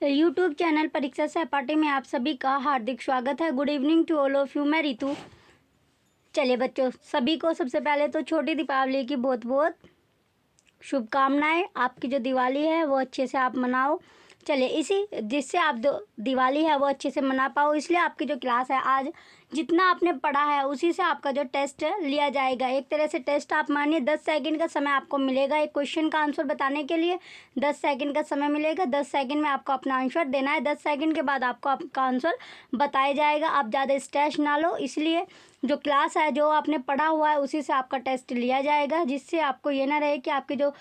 YouTube channel परीक्षा सहपाठी में आप सभी का हार्दिक स्वागत है। Good evening to all of you. मैं रितु। चलिए बच्चों, सभी को सबसे पहले तो छोटी दीपावली की बहुत बहुत शुभकामनाएं। आपकी जो दिवाली है वो अच्छे से आप मनाओ। चलिए इसी जिससे आप जो दिवाली है वो अच्छे से मना पाओ, इसलिए आपकी जो क्लास है आज जितना आपने पढ़ा है उसी से आपका जो टेस्ट लिया जाएगा। एक तरह से टेस्ट आप मानिए 10 सेकंड का समय आपको मिलेगा एक क्वेश्चन का आंसर बताने के लिए। 10 सेकंड का समय मिलेगा। 10 सेकंड में आपको अपना आंसर देना है। 10 सेकंड के बाद आपको आपका आंसर बताया जाएगा। आप ज़्यादा स्ट्रेस ना लो, इसलिए जो क्लास है जो आपने पढ़ा हुआ है उसी से आपका टेस्ट लिया जाएगा, जिससे आपको ये ना रहे कि आपकी जो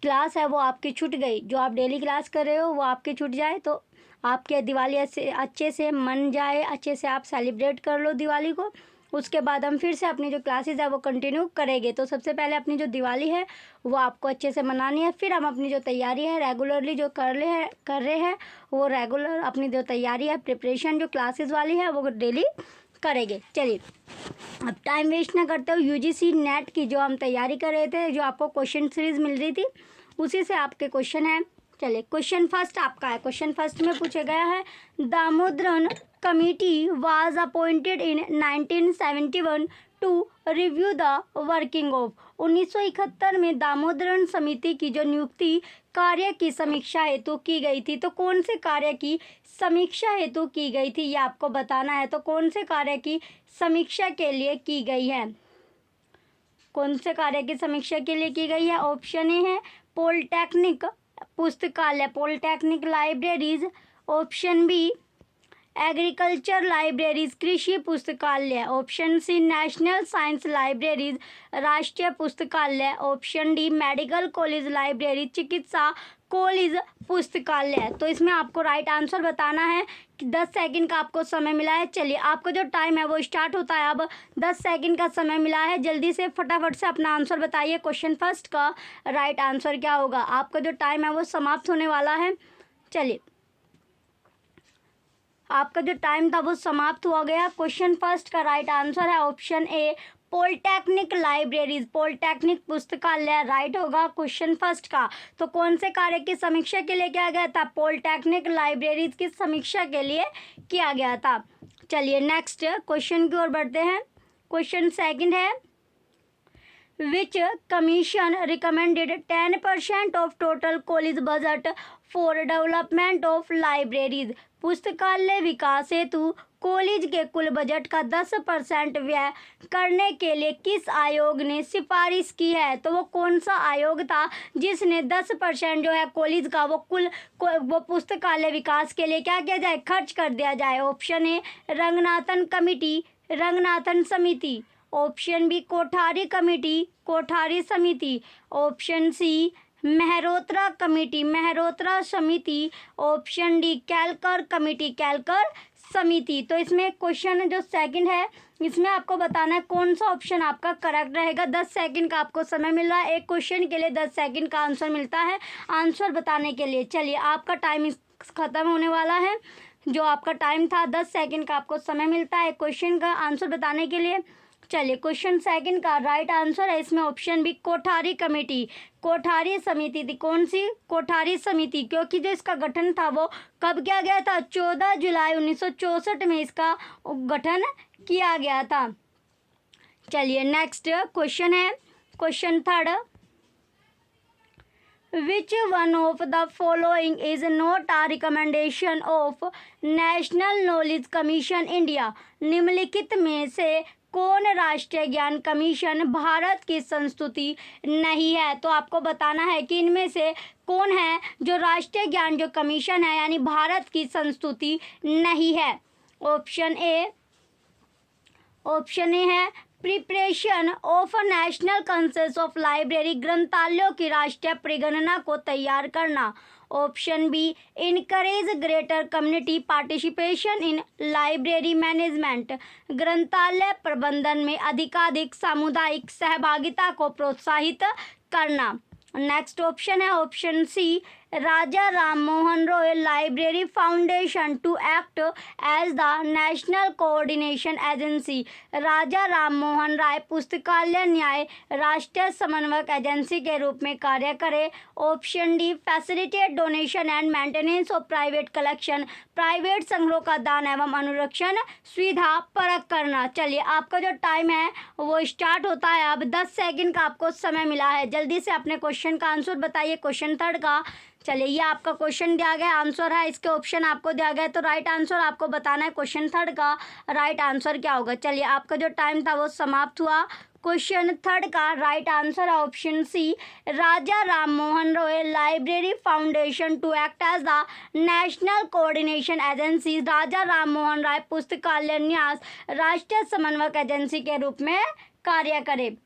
क्लास है वो आपकी छूट गई। जो आप डेली क्लास कर रहे हो वो आपकी छूट जाए, तो आपके दिवाली अच्छे से मन जाए, अच्छे से आप सेलिब्रेट कर लो दिवाली को। उसके बाद हम फिर से अपनी जो क्लासेस है वो कंटिन्यू करेंगे। तो सबसे पहले अपनी जो दिवाली है वो आपको अच्छे से मनानी है, फिर हम अपनी जो तैयारी है रेगुलरली जो कर रहे हैं वो रेगुलर अपनी जो तैयारी है प्रिपरेशन जो क्लासेस वाली है वो डेली करेंगे। चलिए अब टाइम वेस्ट ना करते हो, यूजीसी नेट की जो हम तैयारी कर रहे थे, जो आपको क्वेश्चन सीरीज मिल रही थी उसी से आपके क्वेश्चन है। चलिए क्वेश्चन फर्स्ट आपका है। क्वेश्चन फर्स्ट में पूछा गया है, Damodaran committee was appointed in 1971 to review the working of. 1971 में दामोदरन समिति की जो नियुक्ति कार्य की समीक्षा हेतु की गई थी, तो कौन से कार्य की समीक्षा हेतु की गई थी ये आपको बताना है। तो कौन से कार्य की समीक्षा के लिए की गई है, कौन से कार्य की समीक्षा के लिए की गई है। ऑप्शन ए है पॉलिटेक्निक पुस्तकालय, polytechnic libraries. Option B agriculture libraries, कृषि पुस्तकालय। Option C national science libraries, राष्ट्रीय पुस्तकालय। Option D medical college library, चिकित्सा कॉलेज पुस्तकालय। तो इसमें आपको राइट आंसर बताना है। 10 सेकंड का आपको समय मिला है। चलिए आपका जो टाइम है वो स्टार्ट होता है। अब 10 सेकंड का समय मिला है, जल्दी से फटाफट से अपना आंसर बताइए। क्वेश्चन फर्स्ट का राइट आंसर क्या होगा। आपका जो टाइम है वो समाप्त होने वाला है। चलिए आपका जो टाइम था वो समाप्त हो गया। क्वेश्चन फर्स्ट का राइट आंसर है ऑप्शन ए पॉलिटेक्निक लाइब्रेरीज, पॉलिटेक्निक पुस्तकालय राइट होगा क्वेश्चन फर्स्ट का। तो कौन से कार्य की समीक्षा के लिए किया गया था, पॉलिटेक्निक लाइब्रेरीज की समीक्षा के लिए किया गया था। चलिए नेक्स्ट क्वेश्चन की ओर बढ़ते हैं। क्वेश्चन सेकंड है, which commission recommended 10% of total college budget for development of libraries। पुस्तकालय विकास हेतु कॉलेज के कुल बजट का 10% व्यय करने के लिए किस आयोग ने सिफारिश की है। तो वो कौन सा आयोग था जिसने 10% जो है कॉलेज का वो पुस्तकालय विकास के लिए क्या किया जाए, खर्च कर दिया जाए। Option A Ranganathan committee, Ranganathan समिति। Option B Kothari committee, Kothari समिति। Option C Mehrotra committee, Mehrotra समिति। Option D Kelkar committee, Kelkar समिति। तो इसमें क्वेश्चन जो सेकंड है इसमें आपको बताना है कौन सा ऑप्शन आपका करेक्ट रहेगा। 10 सेकंड का आपको समय मिल रहा है। एक क्वेश्चन के लिए 10 सेकंड का आंसर मिलता है आंसर बताने के लिए। चलिए आपका टाइम खत्म होने वाला है। जो आपका टाइम था 10 सेकंड का आपको समय मिलता है क्वेश्चन का आंसर बताने के लिए। चलिए क्वेश्चन सेकंड का राइट आंसर है इसमें option B Kothari committee, Kothari समिति थी। कौन सी, कोठारी समिति, क्योंकि जो इसका गठन था वो कब किया गया था, 14 जुलाई 1964 में इसका गठन किया गया था। चलिए नेक्स्ट क्वेश्चन है question third, Which one of the following is not a recommendation of National Knowledge Commission India। निम्नलिखित में से कौन राष्ट्रीय ज्ञान कमीशन भारत की संस्तुति नहीं है। तो आपको बताना है कि इनमें से कौन है जो राष्ट्रीय ज्ञान जो कमीशन है यानी भारत की संस्तुति नहीं है। ऑप्शन ए है preparation of national consensus of library, ग्रंथालयों की राष्ट्रीय परिगणना को तैयार करना। Option B encourage greater community participation in library management, ग्रंथालय प्रबंधन में अधिकाधिक सामुदायिक सहभागिता को प्रोत्साहित करना। नेक्स्ट ऑप्शन है option C Raja Ram Mohan Roy library foundation to act as the national coordination agency. Raja Ram Mohan राय पुस्तकालय न्याय राष्ट्रीय समन्वयक एजेंसी के रूप में कार्य करे। Option D, facilitate donation and maintenance of private collection, private संग्रहों का दान एवं अनुरक्षण सुविधा परख करना। चलिए आपका जो टाइम है वो स्टार्ट होता है। अब 10 सेकंड का आपको समय मिला है, जल्दी से अपने क्वेश्चन का आंसर बताइए। क्वेश्चन थर्ड का, चलिए ये आपका क्वेश्चन दिया गया, आंसर है, इसके ऑप्शन आपको दिया गया, तो राइट आंसर आपको बताना है क्वेश्चन थर्ड का राइट आंसर क्या होगा। चलिए आपका जो टाइम था वो समाप्त हुआ। क्वेश्चन थर्ड का राइट आंसर है option C, Raja Ram Mohan Roy library foundation to act as the national coordination agency. Raja Ram Mohan राय पुस्तकालय न्यास राष्ट्रीय समन्वयक एजेंसी के रूप में कार्य करे।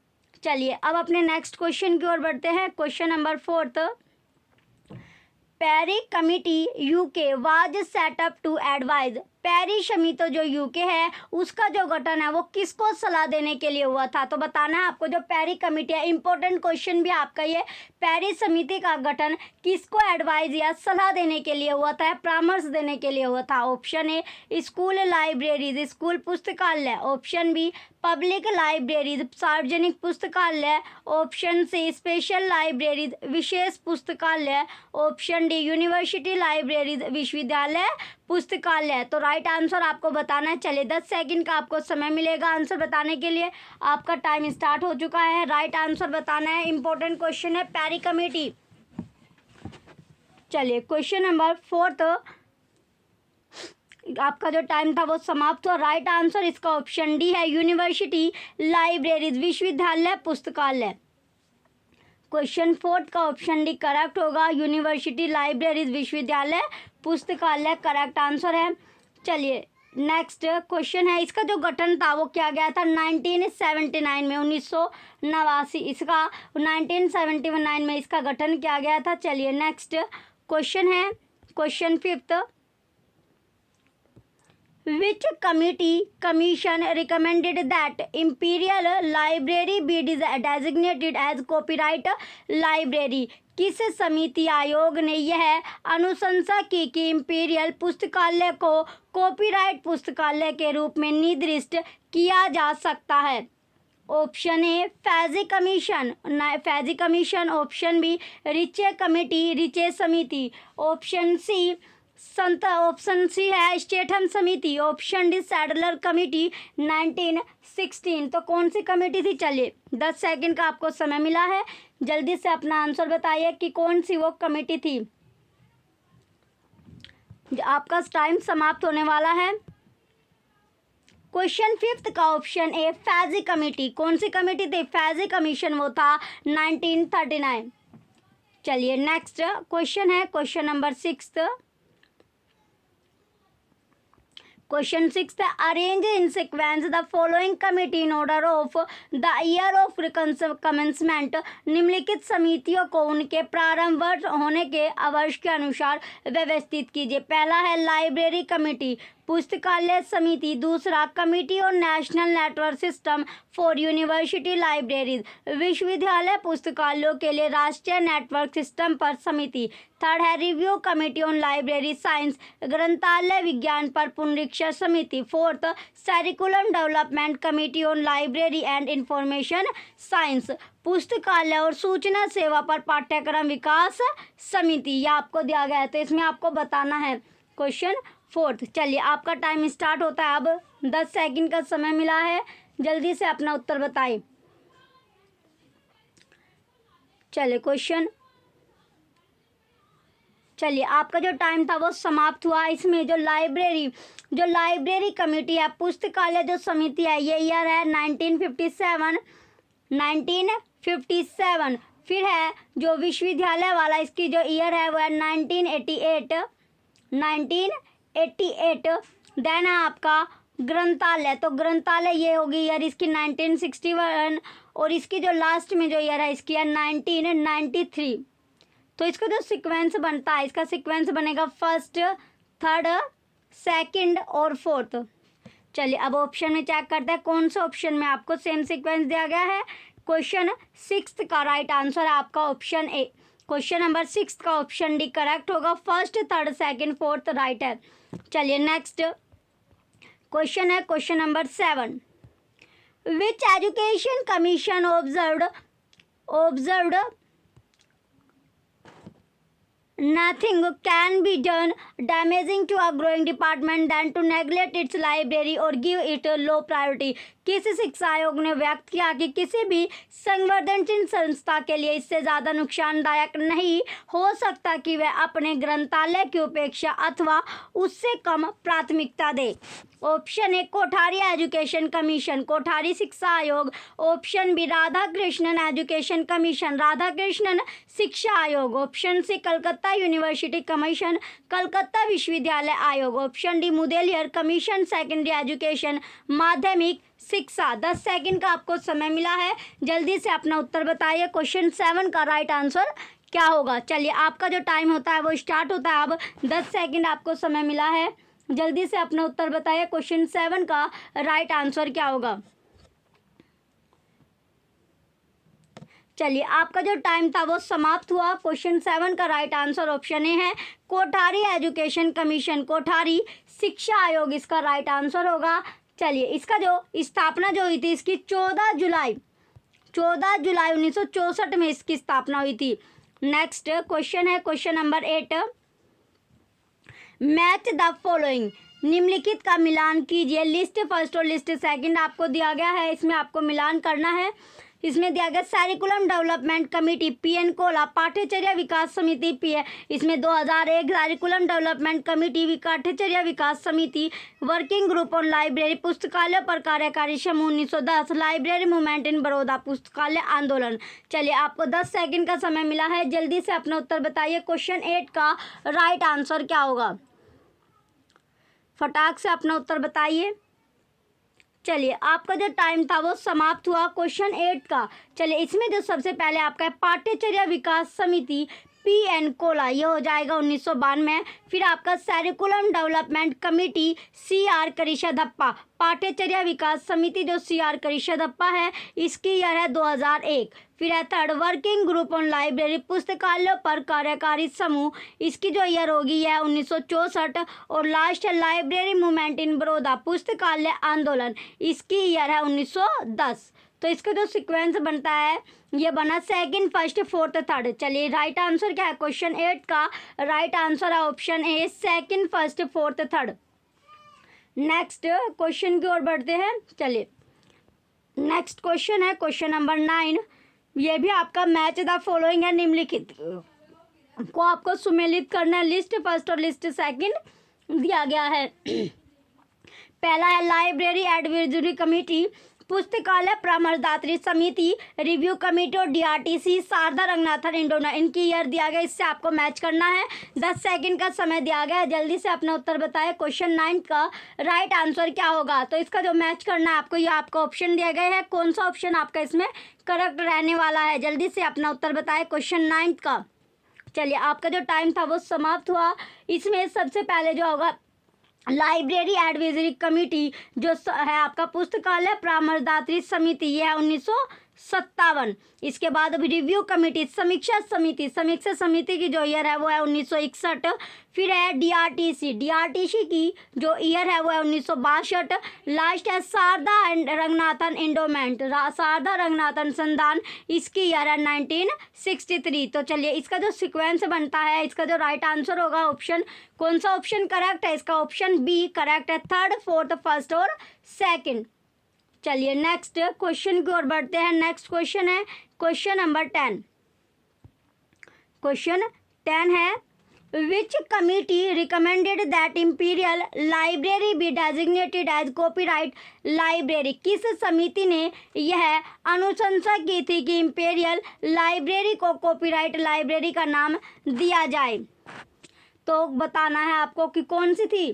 चलिए अब अपने नेक्स्ट क्वेश्चन की ओर बढ़ते हैं। Question number 4, Parry committee UK was set up to advise. Parry समिति जो यूके है उसका जो गठन है वो किसको सलाह देने के लिए हुआ था, तो बताना है आपको। जो पेरी कमिटी है, इंपॉर्टेंट क्वेश्चन भी आपका ये, पेरी समिति का गठन किसको एडवाइज या सलाह देने के लिए हुआ था, परामर्श देने के लिए हुआ था। ऑप्शन ए, स्कूल लाइब्रेरीज, स्कूल पुस्तकालय। ऑप्शन बी, पब्लिक लाइब्रेरीज, सार्वजनिक पुस्तकालय। ऑप्शन सी, स्पेशल लाइब्रेरीज, विशेष पुस्तकालय। ऑप्शन डी, यूनिवर्सिटी लाइब्रेरीज, विश्वविद्यालय पुस्तकालय। तो राइट आंसर आपको बताना है। चलिए 10 सेकंड का आपको समय मिलेगा आंसर बताने के लिए। आपका टाइम स्टार्ट हो चुका है। राइट आंसर बताना है, इंपॉर्टेंट क्वेश्चन है पेरी कमेटी। चलिए क्वेश्चन नंबर 4, आपका जो टाइम था वो समाप्त हुआ। राइट आंसर इसका ऑप्शन डी है, यूनिवर्सिटी लाइब्रेरीज, विश्वविद्यालय पुस्तकालय। क्वेश्चन 4 का ऑप्शन डी करेक्ट होगा, यूनिवर्सिटी लाइब्रेरीज, विश्वविद्यालय पुस्तकालय करेक्ट आंसर है। चलिए नेक्स्ट क्वेश्चन है, इसका जो गठन था वो किया गया था 1979 में, 1989 इसका 1979 में इसका गठन किया गया था। चलिए नेक्स्ट क्वेश्चन है, question 5, which commission recommended that Imperial Library be designated as copyright library। किस समिति आयोग ने यह अनुशंसा की कि इंपीरियल पुस्तकालय को कॉपीराइट पुस्तकालय के रूप में निर्दिष्ट किया जा सकता है। Option A, Fyzee commission, Fyzee commission. Option B, Ritchie committee, Ritchie समिति। ऑप्शन सी ऑप्शन सी है स्टेथम समिति। Option D, Sadler committee 1916। तो कौन सी कमेटी थी? चलिए 10 सेकंड का आपको समय मिला है, जल्दी से अपना आंसर बताइए कि कौन सी वो कमेटी थी। आपका टाइम समाप्त होने वाला है। क्वेश्चन 5 का ऑप्शन ए, फैजी कमेटी। कौन सी कमेटी थी? फैजी कमीशन, वो था 1939। चलिए नेक्स्ट क्वेश्चन है, क्वेश्चन नंबर 6। क्वेश्चन 6 है, arrange in sequence the following committee in order of the year of commencement. निम्नलिखित समितियों को उनके प्रारंभ वर्ष होने के वर्ष के अनुसार व्यवस्थित कीजिए। पहला है लाइब्रेरी कमेटी, पुस्तकालय समिति। दूसरा, committee on national network system for university libraries, विश्वविद्यालय पुस्तकालयों के लिए राष्ट्रीय नेटवर्क सिस्टम पर समिति। थर्ड है review committee on library science, ग्रंथालय विज्ञान पर पुनरीक्षण समिति। Fourth, curriculum development committee on library and information science, पुस्तकालय और सूचना सेवा पर पाठ्यक्रम विकास समिति। यह आपको दिया गया है, तो इसमें आपको बताना है क्वेश्चन 4। चलिए आपका टाइम स्टार्ट होता है। अब 10 सेकंड का समय मिला है, जल्दी से अपना उत्तर बताइए। चलिए क्वेश्चन, चलिए आपका जो टाइम था वो समाप्त हुआ। इसमें जो लाइब्रेरी कमेटी है, पुस्तकालय जो समिति है, ये ईयर है 1957। फिर है जो विश्वविद्यालय वाला, इसकी जो ईयर है वो है 1988। देन है आपका ग्रंथालय, तो ग्रंथालय ये होगी ईयर इसकी 1961, और इसकी जो लास्ट में जो ईयर है इसकी है 1993। तो इसका जो सीक्वेंस बनता है, इसका सीक्वेंस बनेगा फर्स्ट, थर्ड, सेकंड और फोर्थ। चलिए अब ऑप्शन में चेक करते हैं कौन से ऑप्शन में आपको सेम सीक्वेंस दिया गया है। क्वेश्चन 6 का राइट आंसर है आपका ऑप्शन ए। क्वेश्चन नंबर 6 का ऑप्शन डी करेक्ट होगा। First, third, second, fourth right है। चलिए नेक्स्ट क्वेश्चन है question number 7। Which education commission observed nothing can be done damaging to a growing department than to neglect its library or give it a low priority। किस शिक्षा आयोग ने व्यक्त किया कि किसी भी संवर्धनशील संस्था के लिए इससे ज़्यादा नुकसानदायक नहीं हो सकता कि वह अपने ग्रंथालय की उपेक्षा अथवा उससे कम प्राथमिकता दे। Option A Kothari education commission, Kothari शिक्षा आयोग। Option B Radhakrishnan education commission, Radhakrishnan शिक्षा आयोग। Option C Calcutta university commission, Calcutta विश्वविद्यालय आयोग। Option D Mudaliar commission secondary education, माध्यमिक शिक्षा। 10 सेकंड का आपको समय मिला है, जल्दी से अपना उत्तर बताइए। क्वेश्चन 7 का राइट आंसर क्या होगा? चलिए आपका जो टाइम होता है वो स्टार्ट होता है। अब 10 सेकंड आपको समय मिला है, जल्दी से अपना उत्तर बताइए। क्वेश्चन 7 का राइट आंसर क्या होगा? चलिए आपका जो टाइम था वो समाप्त हुआ। क्वेश्चन 7 का राइट आंसर ऑप्शन ए है कोठारी एजुकेशन कमीशन, कोठारी शिक्षा आयोग इसका राइट आंसर होगा। चलिए इसका जो स्थापना जो हुई थी इसकी 14 जुलाई 1964 में इसकी स्थापना हुई थी। नेक्स्ट क्वेश्चन है question number 8। Match the following, निम्नलिखित का मिलान कीजिए। लिस्ट फर्स्ट और लिस्ट सेकंड आपको दिया गया है, इसमें आपको मिलान करना है। इसमें दिया गया सैरिकुलम डेवलपमेंट कमेटी पीएन कोला, पाठ्यचर्या विकास समिति पीए, इसमें 2001 सैरिकुलम डेवलपमेंट कमेटी पाठ्यचर्या विकास समिति, वर्किंग ग्रुप ऑन लाइब्रेरी, पुस्तकालय पर कार्यकारी समूह 1910, लाइब्रेरी मूवमेंट इन बड़ौदा, पुस्तकालय आंदोलन। चलिए आपको 10 सेकंड का समय मिला है, जल्दी से अपना उत्तर बताइए। क्वेश्चन 8 का राइट आंसर क्या होगा? फटाक से अपना उत्तर बताइए। चलिए आपका जो टाइम था वो समाप्त हुआ क्वेश्चन 8 का। चलिए इसमें जो सबसे पहले आपका है पाठ्यचर्या विकास समिति पीएन कोला, ये हो जाएगा 1992। फिर आपका सैरिकुलम डेवलपमेंट कमेटी सीआर करिशधप्पा, पाठ्यचर्या विकास समिति जो सीआर करिशधप्पा है इसकी ईयर है 2001। फिर है third working group on library, पुस्तकालयों पर कार्यकारी समूह, इसकी जो ईयर होगी यह 1964। और लास्ट है लाइब्रेरी मूवमेंट इन बड़ौदा, पुस्तकालय आंदोलन, इसकी ईयर है 1910। तो इसका जो सीक्वेंस बनता है ये बना सेकंड, फर्स्ट, फोर्थ, थर्ड। चलिए राइट आंसर क्या है? क्वेश्चन 8 का राइट आंसर है ऑप्शन ए second, first, fourth, third. Next question की ओर बढ़ते हैं। चलिए नेक्स्ट क्वेश्चन है क्वेश्चन नंबर 9। ये भी आपका मैच द फॉलोइंग है, निम्नलिखित को आपको सुमेलित करना है। लिस्ट फर्स्ट और लिस्ट सेकंड दिया गया है। पहला है लाइब्रेरी एडवाइजरी कमेटी, पुस्तकालय परामर्शदात्री समिति, रिव्यू कमेटी और डीआरटीसी, शारदा रंगनाथन इंडोना, इनकी ईयर दिया गया, इससे आपको मैच करना है। 10 सेकंड का समय दिया गया है, जल्दी से अपना उत्तर बताएं। क्वेश्चन 9 का राइट आंसर क्या होगा? तो इसका जो मैच करना है आपको, ये आपको ऑप्शन दिया गया है, कौन सा ऑप्शन आपका इसमें करेक्ट रहने वाला है? जल्दी से अपना उत्तर बताएं क्वेश्चन 9 का। चलिए आपका जो टाइम था वो समाप्त हुआ। इसमें सबसे पहले जो होगा लाइब्रेरी एडवाइजरी कमेटी जो है आपका पुस्तकालय परामर्शदात्री समिति, ये है 1957। इसके बाद अभी रिव्यू कमेटी समीक्षा समिति की जो ईयर है वो है 1961। फिर है डीआरटीसी की जो ईयर है वो है 1962। लास्ट है शारदा रंगनाथन इंडोमेंट, शारदा रंगनाथन संधान, इसकी ईयर है 1963। तो चलिए इसका जो सीक्वेंस बनता है, इसका जो राइट आंसर होगा ऑप्शन, कौन सा ऑप्शन करेक्ट है? इसका ऑप्शन बी करेक्ट है, थर्ड, फोर्थ, फर्स्ट और सेकंड। चलिए नेक्स्ट क्वेश्चन की ओर बढ़ते हैं। नेक्स्ट क्वेश्चन है क्वेश्चन नंबर 10। क्वेश्चन 10 है which committee recommended that Imperial Library be designated as copyright library, किस समिति ने यह अनुशंसा की थी कि इंपीरियल लाइब्रेरी को कॉपीराइट लाइब्रेरी का नाम दिया जाए? तो बताना है आपको कि कौन सी थी।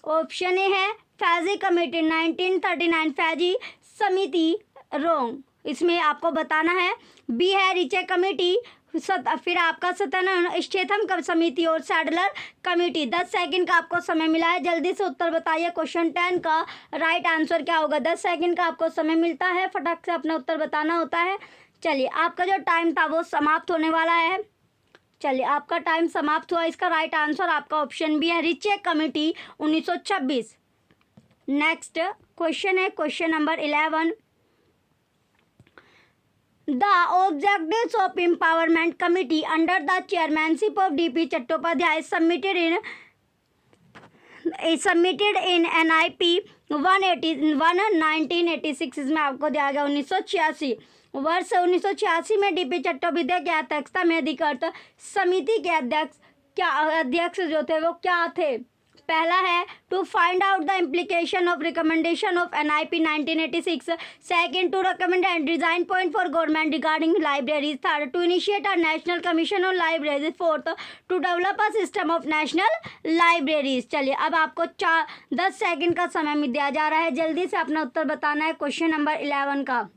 ऑप्शन ए है फैजी कमेटी 1939, फैजी समिति रोंग, इसमें आपको बताना है। बी है रिचे कमेटी, फिर आपका सत्यानंद स्टेथम समिति और सैडलर कमेटी। 10 सेकंड का आपको समय मिला है, जल्दी से उत्तर बताइए। क्वेश्चन 10 का राइट आंसर क्या होगा? 10 सेकंड का आपको समय मिलता है, फटाक से अपना उत्तर बताना होता है। चलिए आपका जो टाइम था वो समाप्त होने वाला है। चलिए आपका टाइम समाप्त हुआ। इसका राइट आंसर आपका ऑप्शन बी है, रिचेक कमेटी 1926। नेक्स्ट क्वेश्चन है question number 11। The objectives of empowerment committee under the chairmanship of DP Chattopadhyay submitted in NIP 1986। इसमें आपको दिया गया 1986 वर्ष 1986 में DP चट्टोपाध्याय की अध्यक्षता में अधिकृत समिति के अध्यक्ष जो थे वो क्या थे? पहला है to find out the implication of recommendation of NIP 1986। Second to recommend and design point for government regarding libraries. Third to initiate a national commission on libraries. Fourth to develop a system of national libraries. चलिए अब आपको 10 second का समय दिया जा रहा है, जल्दी से अपना उत्तर बताना है क्वेश्चन नंबर 11 का।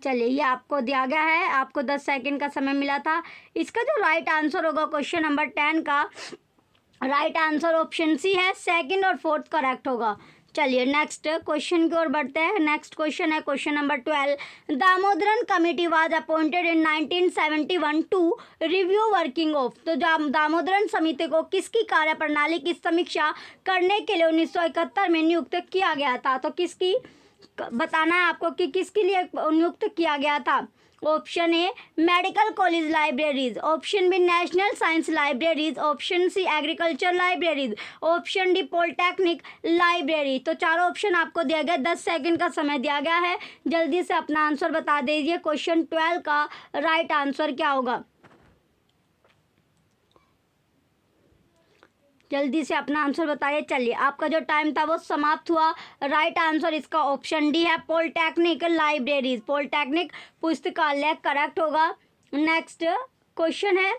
चलिए ये आपको दिया गया है, आपको 10 सेकंड का समय मिला था। इसका जो राइट आंसर होगा क्वेश्चन नंबर 10 का राइट आंसर ऑप्शन सी है, सेकंड और फोर्थ करेक्ट होगा। चलिए नेक्स्ट क्वेश्चन की ओर बढ़ते हैं। नेक्स्ट क्वेश्चन है question number 12। Damodaran committee was appointed in 1971 to review working of. तो दामोदरन समिति को किसकी कार्यप्रणाली की समीक्षा करने के लिए 1971 में नियुक्त किया गया था? तो किसकी बताना है आपको कि किसके लिए नियुक्त किया गया था। Option A medical college libraries, option B national science libraries, option C agriculture libraries, option D polytechnic library. तो चारों ऑप्शन आपको दिया गया, 10 सेकंड का समय दिया गया है, जल्दी से अपना आंसर बता दीजिए। क्वेश्चन 12 का राइट आंसर क्या होगा? जल्दी से अपना आंसर बताइए। चलिए आपका जो टाइम था वो समाप्त हुआ। राइट आंसर इसका ऑप्शन डी है, पॉलिटेक्निक लाइब्रेरीज, पॉलिटेक्निक पुस्तकालय करेक्ट होगा। नेक्स्ट क्वेश्चन है,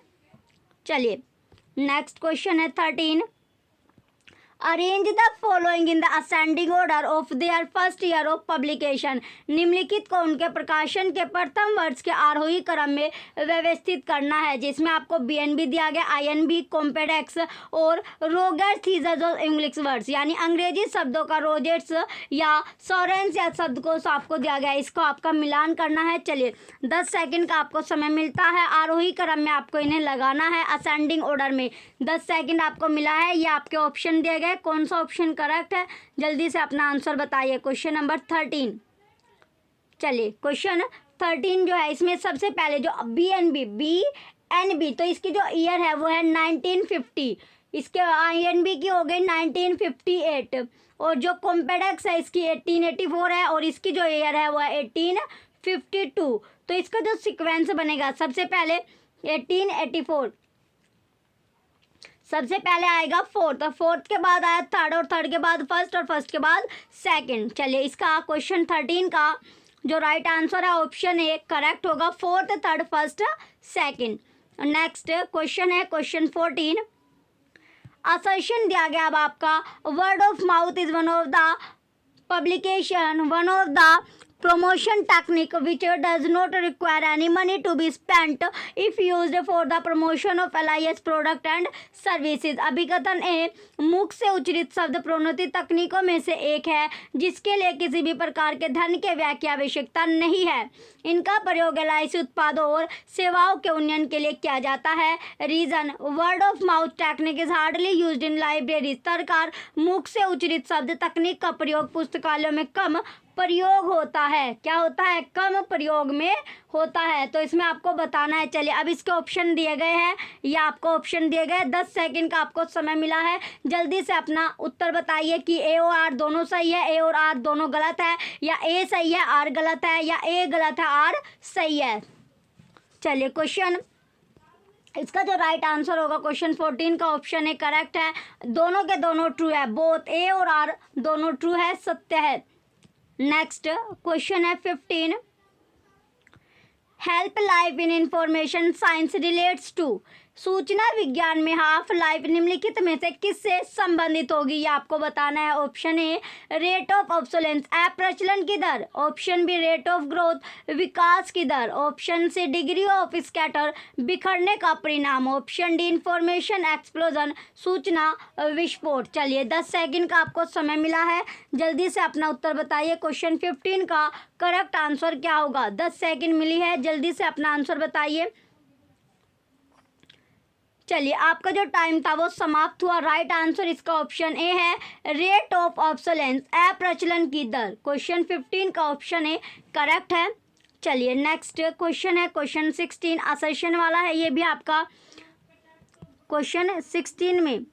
चलिए नेक्स्ट क्वेश्चन है 13। Arrange the following in the ascending order of their first year of publication. निम्नलिखित को उनके प्रकाशन के प्रथम वर्ष के आरोही क्रम में व्यवस्थित करना है, जिसमें आपको BNB दिया गया, INB, कॉम्पेडेक्स और रोगेट्स थीसिस ऑफ इंग्लिश वर्ड्स, यानी अंग्रेजी शब्दों का रोजेट्स या सोरेंस या शब्द को आपको दिया गया, इसको आपका मिलान करना है। चलिए 10 सेकंड का आपको समय मिलता है, आरोही क्रम में आपको इन्हें लगाना है, असेंडिंग ऑर्डर में। 10 सेकंड आपको मिला है, ये आपके ऑप्शन दिए गए, कौन सा ऑप्शन करेक्ट है? जल्दी से अपना आंसर बताइए। Question number 13। चलिए क्वेश्चन 13 जो है, इसमें सबसे पहले जो BNB, तो इसकी जो ईयर है वो है 1950, इसके INB की हो गई 1958, और जो कॉम्पेडेक्स है इसकी 1884 है, और इसकी जो ईयर है वो है 1852। तो इसका जो सीक्वेंस बनेगा, सबसे पहले 1884, सबसे पहले आएगा फोर्थ, और फोर्थ के बाद आया थर्ड, और थर्ड के बाद फर्स्ट, और फर्स्ट के बाद सेकंड। चलिए इसका क्वेश्चन 13 का जो राइट आंसर है ऑप्शन ए करेक्ट होगा, fourth, third, first, second. Next question है क्वेश्चन 14। असर्शन दिया गया अब आपका, word of mouth is one of the publication, one of the promotion technique which does not require any money to be spent if used for the promotion of LIS product and services। अभिकथन ए मुख से उच्चरित शब्द प्रोन्नति तकनीकों में से एक है जिसके लिए किसी भी प्रकार के धन के व्यय की आवश्यकता नहीं है। इनका प्रयोग LIC उत्पादों और सेवाओं के उन्नयन के लिए किया जाता है। Reason, word of mouth technique is hardly used in libraries. सरकार, मुख से उच्चरित शब्द तकनीक का प्रयोग पुस्तकालयों में कम प्रयोग होता है। क्या होता है? कम प्रयोग में होता है। तो इसमें आपको बताना है। चलिए अब इसके ऑप्शन दिए गए हैं, या आपको ऑप्शन दिए गए, 10 सेकंड का आपको समय मिला है, जल्दी से अपना उत्तर बताइए कि A और R दोनों सही है, A और R दोनों गलत है, या A सही है R गलत है, या A गलत है R सही है। चलिए क्वेश्चन, इसका जो राइट आंसर होगा क्वेश्चन 14 का ऑप्शन ए करेक्ट है, दोनों के दोनों ट्रू है, बोथ A और R दोनों ट्रू है, सत्य है। नेक्स्ट क्वेश्चन है 15। Help life in information science relates to. सूचना विज्ञान में हाफ लाइफ निम्नलिखित में से किससे संबंधित होगी, ये आपको बताना है। Option A rate of obsolescence अप्रचलन की दर, option B rate of growth विकास की दर, option C degree of scatter बिखरने का परिणाम, ऑप्शन डी इंफॉर्मेशन एक्सप्लोजन सूचना विस्फोट। चलिए 10 सेकंड का आपको समय मिला है, जल्दी से अपना उत्तर बताइए। क्वेश्चन 15 का करेक्ट आंसर क्या होगा? 10 सेकंड मिली है, जल्दी से अपना आंसर बताइए। चलिए आपका जो टाइम था वो समाप्त हुआ। राइट आंसर इसका ऑप्शन ए है, रेट ऑफ ऑब्सोलेंस अप्रचलन की दर। क्वेश्चन 15 का ऑप्शन ए करेक्ट है। चलिए नेक्स्ट क्वेश्चन है क्वेश्चन 16, असर्शन वाला है ये भी आपका। क्वेश्चन 16 में,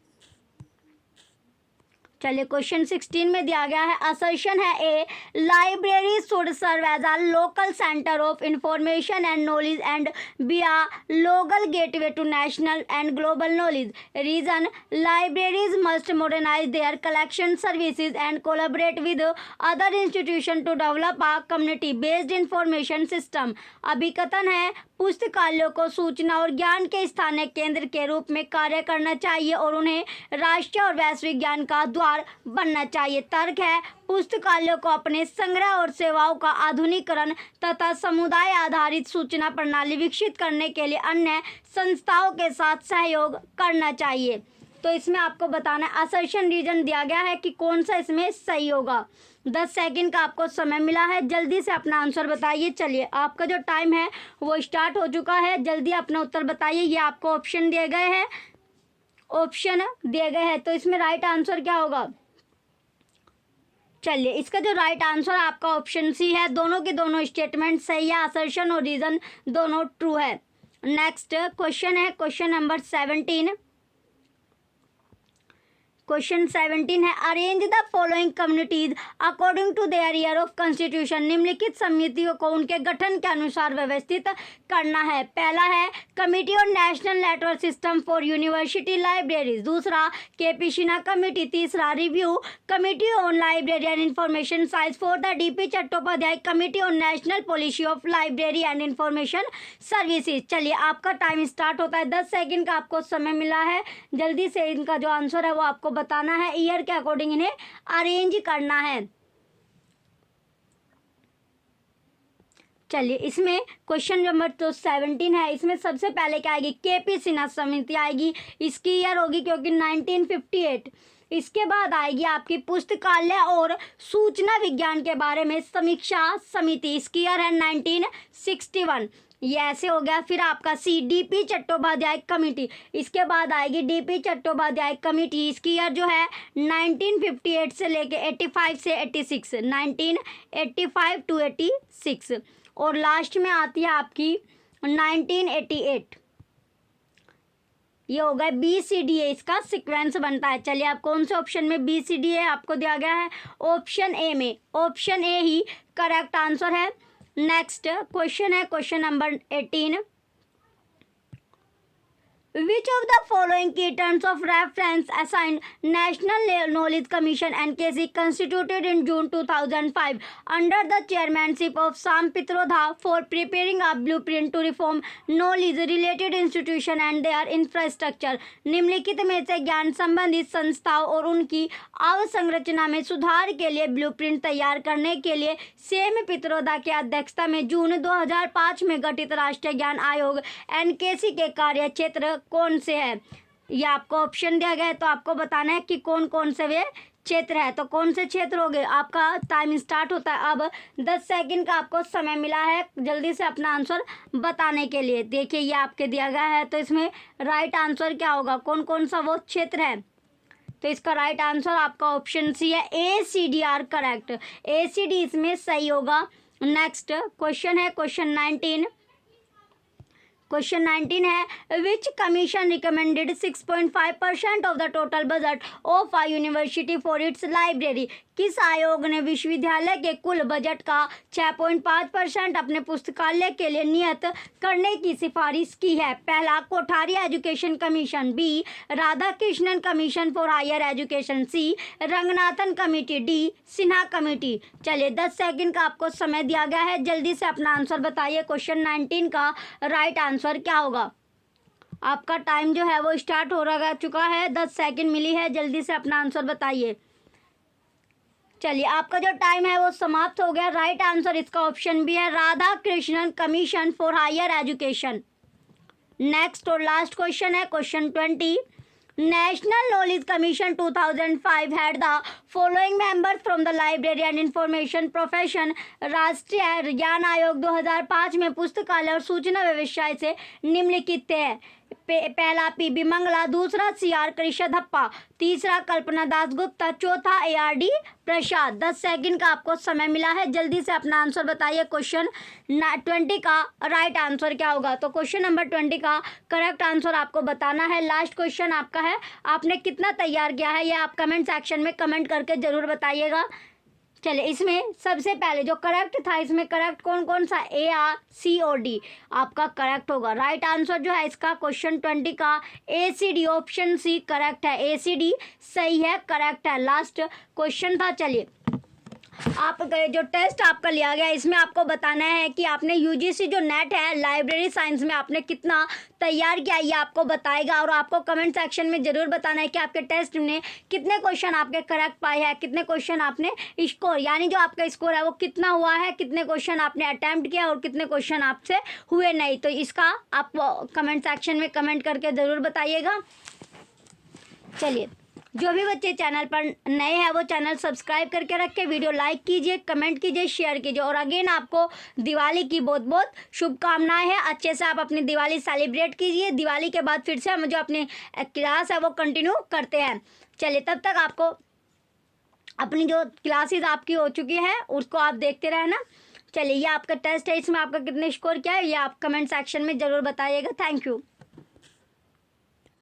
चलिए क्वेश्चन 16 में दिया गया है, असर्शन है A library should serve as a local centre of information and knowledge and B a local gateway to national and global knowledge. Reason libraries must modernise their collection services and collaborate with other institution to develop a community based information system. अभिकथन है पुस्तकालयों को सूचना और ज्ञान के स्थानीय केंद्र के रूप में कार्य करना चाहिए और उन्हें राष्ट्रीय और वैश्विक ज्ञान का द्वार बनना चाहिए। तर्क है पुस्तकालयों को अपने संग्रह और सेवाओं का आधुनिकीकरण तथा समुदाय आधारित सूचना प्रणाली विकसित करने के लिए अन्य संस्थाओं के साथ सहयोग करना चाहिए। तो इसमें आपको बताना है, असर्शन रीजन दिया गया है कि कौन सा इसमें सही होगा। 10 सेकंड का आपको समय मिला है, जल्दी से अपना आंसर बताइए। चलिए आपका जो टाइम है वो स्टार्ट हो चुका है, जल्दी अपना उत्तर बताइए। ये आपको ऑप्शन दिए गए हैं, ऑप्शन दिए गए हैं, तो इसमें राइट आंसर क्या होगा? चलिए इसका जो राइट आंसर आपका ऑप्शन सी है। दोनों के दोनों स्टेटमेंट सही है, असर्शन और रीजन दोनों ट्रू है। नेक्स्ट क्वेश्चन है क्वेश्चन नंबर 17। क्वेश्चन 17 है, arrange the following communities according to their year of constitution. निम्नलिखित समितियों को उनके गठन के अनुसार व्यवस्थित करना है। पहला है committee on national network system for university libraries, दूसरा केपी सिन्हा कमेटी, तीसरा review committee on library and information science, fourth DP Chattopadhyay committee on national policy of library and information services. चलिए आपका टाइम स्टार्ट होता है, 10 सेकंड का आपको समय मिला है, जल्दी से इनका जो आंसर है वो आपको बताना है। ईयर के अकॉर्डिंग इन्हें अरेंज करना है। चलिए इसमें क्वेश्चन नंबर तो 17 है, इसमें सबसे पहले क्या आएगी? केपी सिन्हा समिति आएगी, इसकी ईयर होगी क्योंकि 1958। इसके बाद आएगी आपकी पुस्तकालय और सूचना विज्ञान के बारे में समीक्षा समिति, इसकी ईयर है 1961। ये ऐसे हो गया। फिर आपका सी डीपी चट्टोपाध्याय कमेटी, इसके बाद आएगी डीपी चट्टोपाध्याय कमेटी, इसकी ईयर जो है 1958 से लेके 85 से 86, 1985 टू 86, और लास्ट में आती है आपकी 1988। ये हो गया BCDA, इसका सीक्वेंस बनता है। चलिए आप कौन से ऑप्शन में BCDA आपको दिया गया है? ऑप्शन ए में, option A he correct answer है। नेक्स्ट क्वेश्चन है question number 18। Which of the following key terms of reference assigned National Knowledge Commission NKC constituted in June 2005 under the chairmanship of Sam Pitrodha for preparing a blueprint to reform knowledge related institution and their infrastructure? निम्नलिखित में से ज्ञान संबंधित संस्थाओं और उनकी अवसंरचना में सुधार के लिए ब्लूप्रिंट तैयार करने के लिए सेम पित्रोदा की अध्यक्षता में जून 2005 में गठित राष्ट्रीय ज्ञान आयोग NKC के कार्य क्षेत्र कौन से है? ये आपको ऑप्शन दिया गया है, तो आपको बताना है कि कौन कौन से वे क्षेत्र है। तो कौन से क्षेत्र हो गए? आपका टाइम स्टार्ट होता है अब। 10 सेकंड का आपको समय मिला है, जल्दी से अपना आंसर बताने के लिए। देखिए ये आपके दिया गया है, तो इसमें राइट आंसर क्या होगा? कौन कौन सा वो क्षेत्र है? तो इसका राइट आंसर आपका ऑप्शन सी है, ACDR करेक्ट। ACD इसमें सही होगा। नेक्स्ट क्वेश्चन है क्वेश्चन 19। क्वेश्चन 19 है, which commission recommended 6.5% of the total budget of a university for its library? किस आयोग ने विश्वविद्यालय के कुल बजट का 6.5% अपने पुस्तकालय के लिए नियत करने की सिफारिश की है? पहला Kothari education commission, B Radhakrishnan commission for higher education, C Ranganathan committee, D Sinha committee. चलिए 10 सेकंड का आपको समय दिया गया है, जल्दी से अपना आंसर बताइए। क्वेश्चन 19 का राइट आंसर क्या होगा? आपका टाइम जो है वो स्टार्ट हो रहा चुका है, 10 सेकंड मिली है, जल्दी से अपना आंसर बताइए। चलिए, आपका जो टाइम है वो समाप्त हो गया। राइट आंसर इसका ऑप्शन भी है, Radhakrishnan commission for higher education. Next और लास्ट क्वेश्चन है question 20। National knowledge commission 2005 had the following members from the library and information profession. राष्ट्रीय ज्ञान आयोग 2005 में पुस्तकालय और सूचना व्यवसाय से निम्नलिखित थे। पहला पीबी मंगला, दूसरा सीआर कृष्णप्पा, तीसरा कल्पना दासगुप्ता, चौथा एआरडी प्रसाद। 10 सेकंड का आपको समय मिला है, जल्दी से अपना आंसर बताइए। क्वेश्चन 20 का राइट आंसर क्या होगा? तो क्वेश्चन नंबर 20 का करेक्ट आंसर आपको बताना है। लास्ट क्वेश्चन आपका है, आपने कितना तैयार किया है ये आप कमेंट सेक्शन में कमेंट करके ज़रूर बताइएगा। चलिए, इसमें सबसे पहले जो करेक्ट था, इसमें करेक्ट कौन कौन सा, ए आर सी और डी आपका करेक्ट होगा। राइट आंसर जो है इसका क्वेश्चन 20 का A C D option C correct है, ए सी डी सही है, करेक्ट है। लास्ट क्वेश्चन था। चलिए, आप जो टेस्ट आपका लिया गया इसमें आपको बताना है कि आपने यूजीसी जो नेट है लाइब्रेरी साइंस में आपने कितना तैयार किया, ये आपको बताएगा। और आपको कमेंट सेक्शन में ज़रूर बताना है कि आपके टेस्ट में कितने क्वेश्चन आपके करेक्ट पाए हैं, कितने क्वेश्चन आपने स्कोर, यानी जो आपका स्कोर है वो कितना हुआ है, कितने क्वेश्चन आपने अटैम्प्ट किया और कितने क्वेश्चन आपसे हुए नहीं। तो इसका आप कमेंट सेक्शन में कमेंट करके ज़रूर बताइएगा। चलिए, जो भी बच्चे चैनल पर नए हैं वो चैनल सब्सक्राइब करके रखें, वीडियो लाइक कीजिए, कमेंट कीजिए, शेयर कीजिए। और अगेन आपको दिवाली की बहुत बहुत शुभकामनाएं हैं। अच्छे से आप अपनी दिवाली सेलिब्रेट कीजिए। दिवाली के बाद फिर से हम जो अपनी क्लास है वो कंटिन्यू करते हैं। चलिए, तब तक आपको अपनी जो क्लासेस आपकी हो चुकी है उसको आप देखते रहना। चलिए, ये आपका टेस्ट है, इसमें आपका कितने स्कोर क्या है ये आप कमेंट सेक्शन में ज़रूर बताइएगा। Thank you.